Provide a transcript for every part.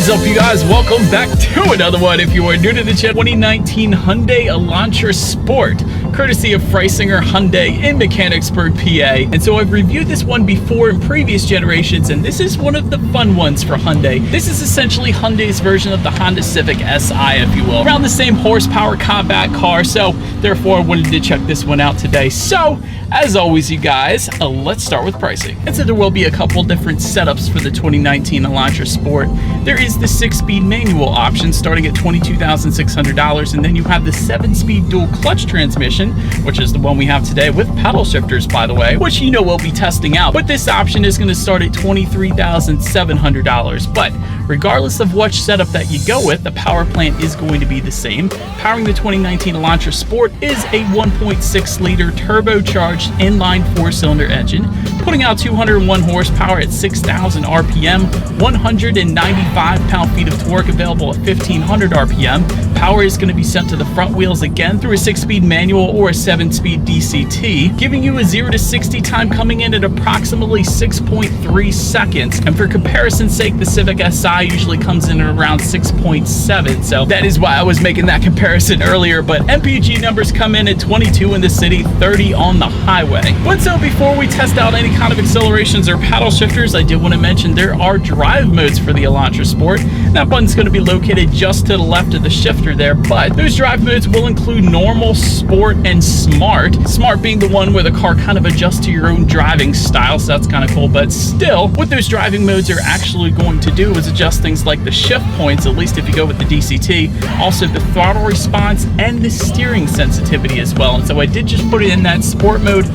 What is up, you guys? Welcome back to another one. If you are new to the channel, 2019 Hyundai Elantra Sport, courtesy of Freisinger Hyundai in Mechanicsburg, PA. And so I've reviewed this one before in previous generations, and this is one of the fun ones for Hyundai. This is essentially Hyundai's version of the Honda Civic Si, if you will. Around the same horsepower combat car, so therefore I wanted to check this one out today. So, as always, you guys, let's start with pricing. And so there will be a couple different setups for the 2019 Elantra Sport. There is the 6-speed manual option starting at $22,600, and then you have the 7-speed dual clutch transmission, which is the one we have today with paddle shifters, by the way, which you know we'll be testing out. But this option is going to start at $23,700. But regardless of which setup that you go with, the power plant is going to be the same. Powering the 2019 Elantra Sport is a 1.6-liter turbocharged inline 4-cylinder engine, putting out 201 horsepower at 6,000 RPM, 195 pound-feet of torque available at 1,500 RPM. Power is going to be sent to the front wheels again through a 6-speed manual or a 7-speed DCT, giving you a 0 to 60 time coming in at approximately 6.3 seconds. And for comparison's sake, the Civic Si usually comes in at around 6.7, so that is why I was making that comparison earlier. But MPG numbers come in at 22 in the city, 30 on the highway. But so before we test out any kind of accelerations or paddle shifters, I did want to mention there are drive modes for the Elantra Sport. That button's going to be located just to the left of the shifter there, but those drive modes will include normal, sport, and smart. Smart being the one where the car kind of adjusts to your own driving style, so that's kind of cool. But still, what those driving modes are actually going to do is adjust things like the shift points, at least if you go with the DCT, also the throttle response and the steering sensitivity as well. And so I did just put it in that sport mode,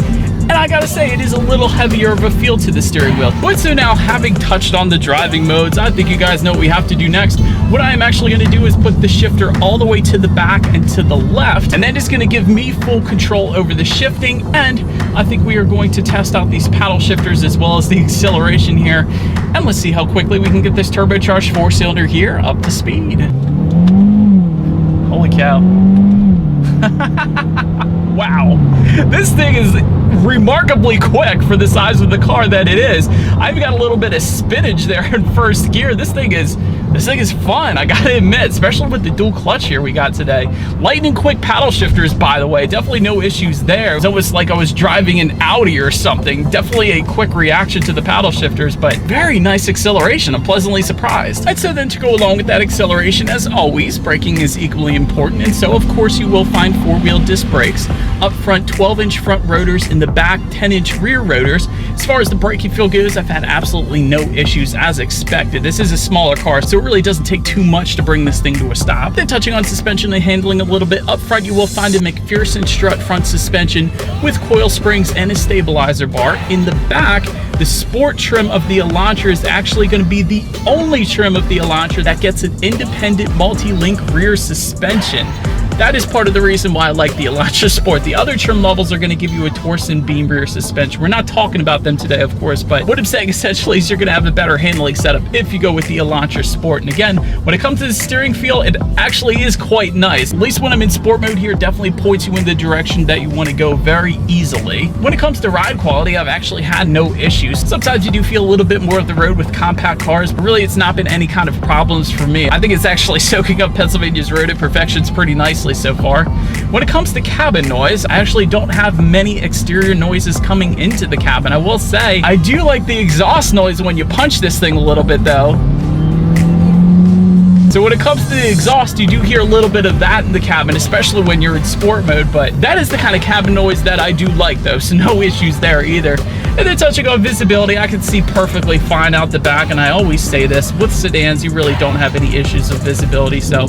and I gotta say, it is a little heavier of a feel to the steering wheel. But so now, having touched on the driving modes, I think you guys know what we have to do next. What I am actually gonna do is put the shifter all the way to the back and to the left, and that is gonna give me full control over the shifting. And I think we are going to test out these paddle shifters as well as the acceleration here. And let's see how quickly we can get this turbocharged 4-cylinder here up to speed. Holy cow. Wow, this thing is remarkably quick for the size of the car that it is. I've got a little bit of spinach there in first gear. This thing is fun, I gotta admit, especially with the dual clutch here we got today. Lightning quick paddle shifters, by the way, definitely no issues there. It's almost like I was driving an Audi or something. Definitely a quick reaction to the paddle shifters, but very nice acceleration. I'm pleasantly surprised. And so then, to go along with that acceleration, as always, braking is equally important. And so of course you will find 4-wheel disc brakes. Up front, 12-inch front rotors, in the back, 10-inch rear rotors. As far as the braking feel goes, I've had absolutely no issues as expected. This is a smaller car, so it really doesn't take too much to bring this thing to a stop. Then touching on suspension and handling a little bit, up front you will find a McPherson strut front suspension with coil springs and a stabilizer bar. In the back, the sport trim of the Elantra is actually going to be the only trim of the Elantra that gets an independent multi-link rear suspension. That is part of the reason why I like the Elantra Sport. The other trim levels are going to give you a torsion beam rear suspension. We're not talking about them today, of course, but what I'm saying essentially is you're going to have a better handling setup if you go with the Elantra Sport. And again, when it comes to the steering feel, it actually is quite nice. At least when I'm in sport mode here, it definitely points you in the direction that you want to go very easily. When it comes to ride quality, I've actually had no issues. Sometimes you do feel a little bit more of the road with compact cars, but really it's not been any kind of problems for me. I think it's actually soaking up Pennsylvania's road imperfections pretty nicely so far. When it comes to cabin noise, I actually don't have many exterior noises coming into the cabin. I will say, I do like the exhaust noise when you punch this thing a little bit though. So when it comes to the exhaust, you do hear a little bit of that in the cabin, especially when you're in sport mode, but that is the kind of cabin noise that I do like though, so no issues there either. And then touching on visibility, I can see perfectly fine out the back, and I always say this, with sedans, you really don't have any issues of visibility, so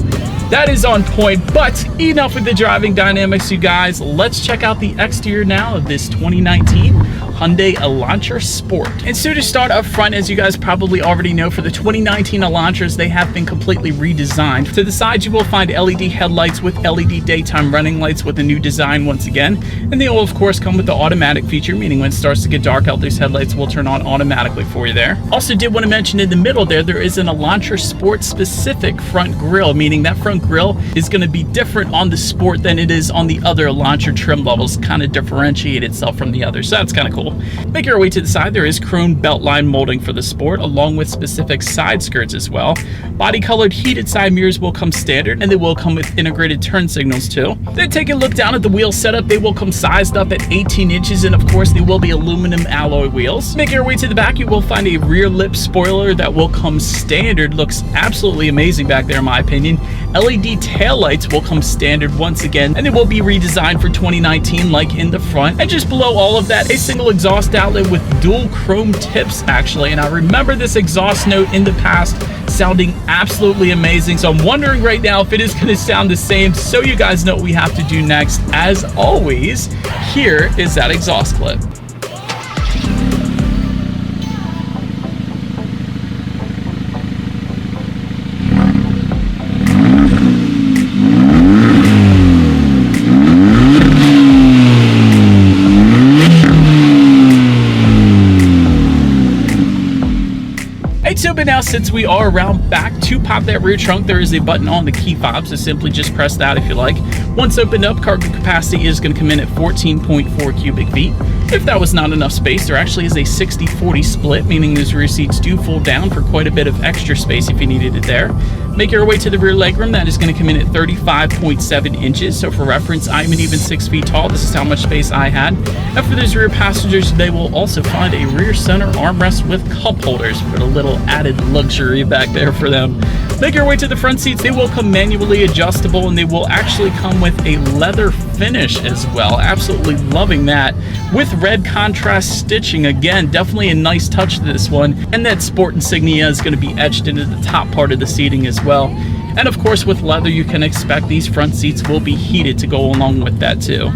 that is on point. But enough with the driving dynamics, you guys. Let's check out the exterior now of this 2019 Hyundai Elantra Sport. And so to start up front, as you guys probably already know, for the 2019 Elantras, they have been completely redesigned. To the sides, you will find LED headlights with LED daytime running lights with a new design once again. And they will, of course, come with the automatic feature, meaning when it starts to get dark out, these headlights will turn on automatically for you there. Also did want to mention in the middle there is an Elantra Sport specific front grille, meaning that front grille is going to be different on the Sport than it is on the other Elantra trim levels, kind of differentiate itself from the others, so that's kind of cool. Make your way to the side, there is chrome beltline molding for the Sport, along with specific side skirts as well. Body colored heated side mirrors will come standard, and they will come with integrated turn signals too. Then take a look down at the wheel setup. They will come sized up at 18 inches, and of course they will be aluminum alloy wheels. Make your way to the back, you will find a rear lip spoiler that will come standard. Looks absolutely amazing back there in my opinion. LED taillights will come standard once again, and they will be redesigned for 2019 like in the front. And just below all of that, a single exhaust outlet with dual chrome tips actually. And I remember this exhaust note in the past sounding absolutely amazing, so I'm wondering right now if it is going to sound the same. So you guys know what we have to do next. As always, here is that exhaust clip. So, but now since we are around back, to pop that rear trunk, there is a button on the key fob, so simply just press that if you like. Once opened up, cargo capacity is going to come in at 14.4 cubic feet. If that was not enough space, there actually is a 60-40 split, meaning those rear seats do fold down for quite a bit of extra space if you needed it there. Make your way to the rear legroom. That is going to come in at 35.7 inches. So for reference, I'm an even 6 feet tall. This is how much space I had. And for those rear passengers, they will also find a rear center armrest with cup holders for a little added luxury back there for them. Make your way to the front seats. They will come manually adjustable, and they will actually come with a leather finish as well. Absolutely loving that. With red contrast stitching, again, definitely a nice touch to this one. And that Sport insignia is going to be etched into the top part of the seating as well. And of course, with leather, you can expect these front seats will be heated to go along with that too.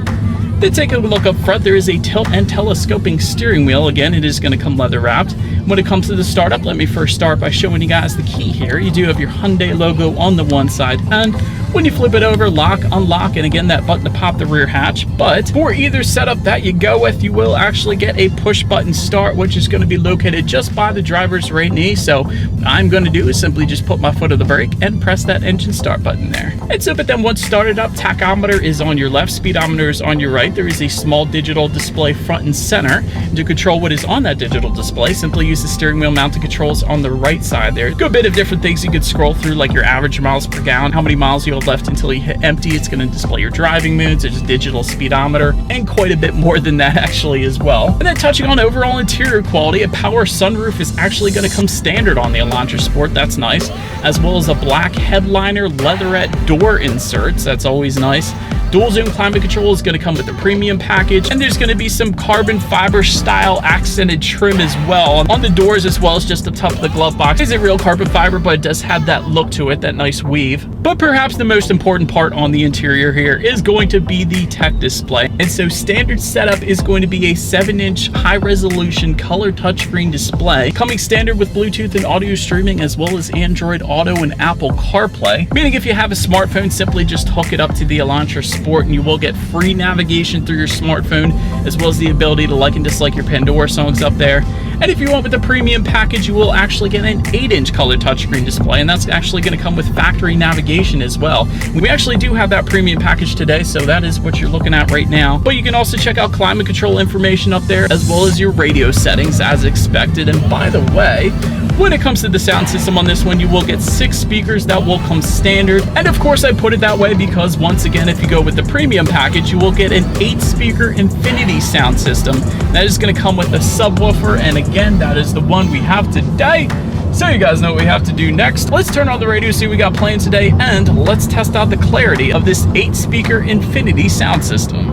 Then take a look up front. There is a tilt and telescoping steering wheel. Again, it is going to come leather wrapped. When it comes to the startup, let me first start by showing you guys the key here. You do have your Hyundai logo on the one side, and when you flip it over, lock, unlock, and again, that button to pop the rear hatch. But for either setup that you go with, you will actually get a push button start, which is going to be located just by the driver's right knee. So what I'm going to do is simply just put my foot on the brake and press that engine start button there. And so, but then once started up, tachometer is on your left, speedometer is on your right. There is a small digital display front and center. And to control what is on that digital display, simply use the steering wheel mounted controls on the right side there. Good bit of different things you could scroll through, like your average miles per gallon, how many miles you have left until you hit empty. It's going to display your driving moods. There's a digital speedometer and quite a bit more than that actually as well. And then touching on overall interior quality, a power sunroof is actually going to come standard on the Elantra Sport. That's nice, as well as a black headliner leatherette door inserts. That's always nice. Dual zone climate control is going to come with the premium package, and there's going to be some carbon fiber style accented trim as well on the doors, as well as just the top of the glove box. It isn't real carbon fiber, but it does have that look to it, that nice weave. But perhaps the most important part on the interior here is going to be the tech display. And so standard setup is going to be a 7-inch high resolution color touchscreen display, coming standard with Bluetooth and audio streaming, as well as Android Auto and Apple CarPlay. Meaning if you have a smartphone, simply just hook it up to the Elantra Sport and you will get free navigation through your smartphone, as well as the ability to like and dislike your Pandora songs up there. And if you want with the premium package, you will actually get an 8-inch color touchscreen display, and that's actually going to come with factory navigation as well. We actually do have that premium package today, so that is what you're looking at right now. But you can also check out climate control information up there, as well as your radio settings as expected. And by the way, when it comes to the sound system on this one, you will get 6 speakers that will come standard. And of course, I put it that way because once again, if you go with the premium package, you will get an 8-speaker infinity sound system. That is going to come with a subwoofer, and again, that is the one we have today. So you guys know what we have to do next. Let's turn on the radio, see what we got playing today, and let's test out the clarity of this 8-speaker infinity sound system.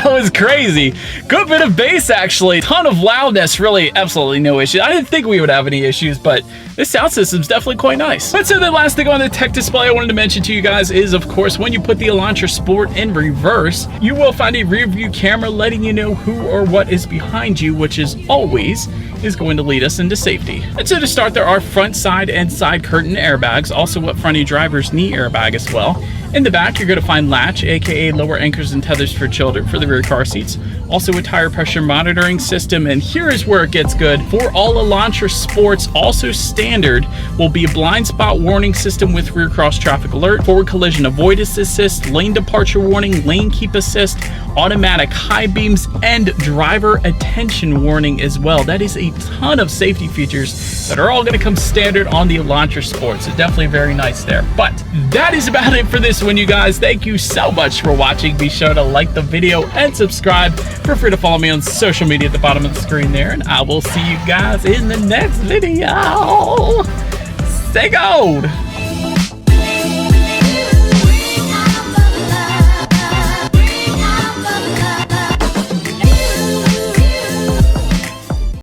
Oh was crazy. Good bit of bass, actually. Ton of loudness, really absolutely no issue. I didn't think we would have any issues, but this sound system's definitely quite nice. But so the last thing on the tech display I wanted to mention to you guys is, of course, when you put the Elantra Sport in reverse, you will find a rear view camera letting you know who or what is behind you, which is always going to lead us into safety. And so to start, there are front, side, and side curtain airbags, also what front of your driver's knee airbag as well. In the back, you're going to find latch, aka lower anchors and tethers for children for the rear car seats. Also a tire pressure monitoring system, and here is where it gets good. For all Elantra Sports, also standard, will be a blind spot warning system with rear cross traffic alert, forward collision avoidance assist, lane departure warning, lane keep assist, automatic high beams, and driver attention warning as well. That is a ton of safety features that are all going to come standard on the Elantra Sport, so definitely very nice there. But that is about it for this one, you guys. Thank you so much for watching. Be sure to like the video and subscribe. Feel free to follow me on social media at the bottom of the screen there, and I will see you guys in the next video. Stay gold.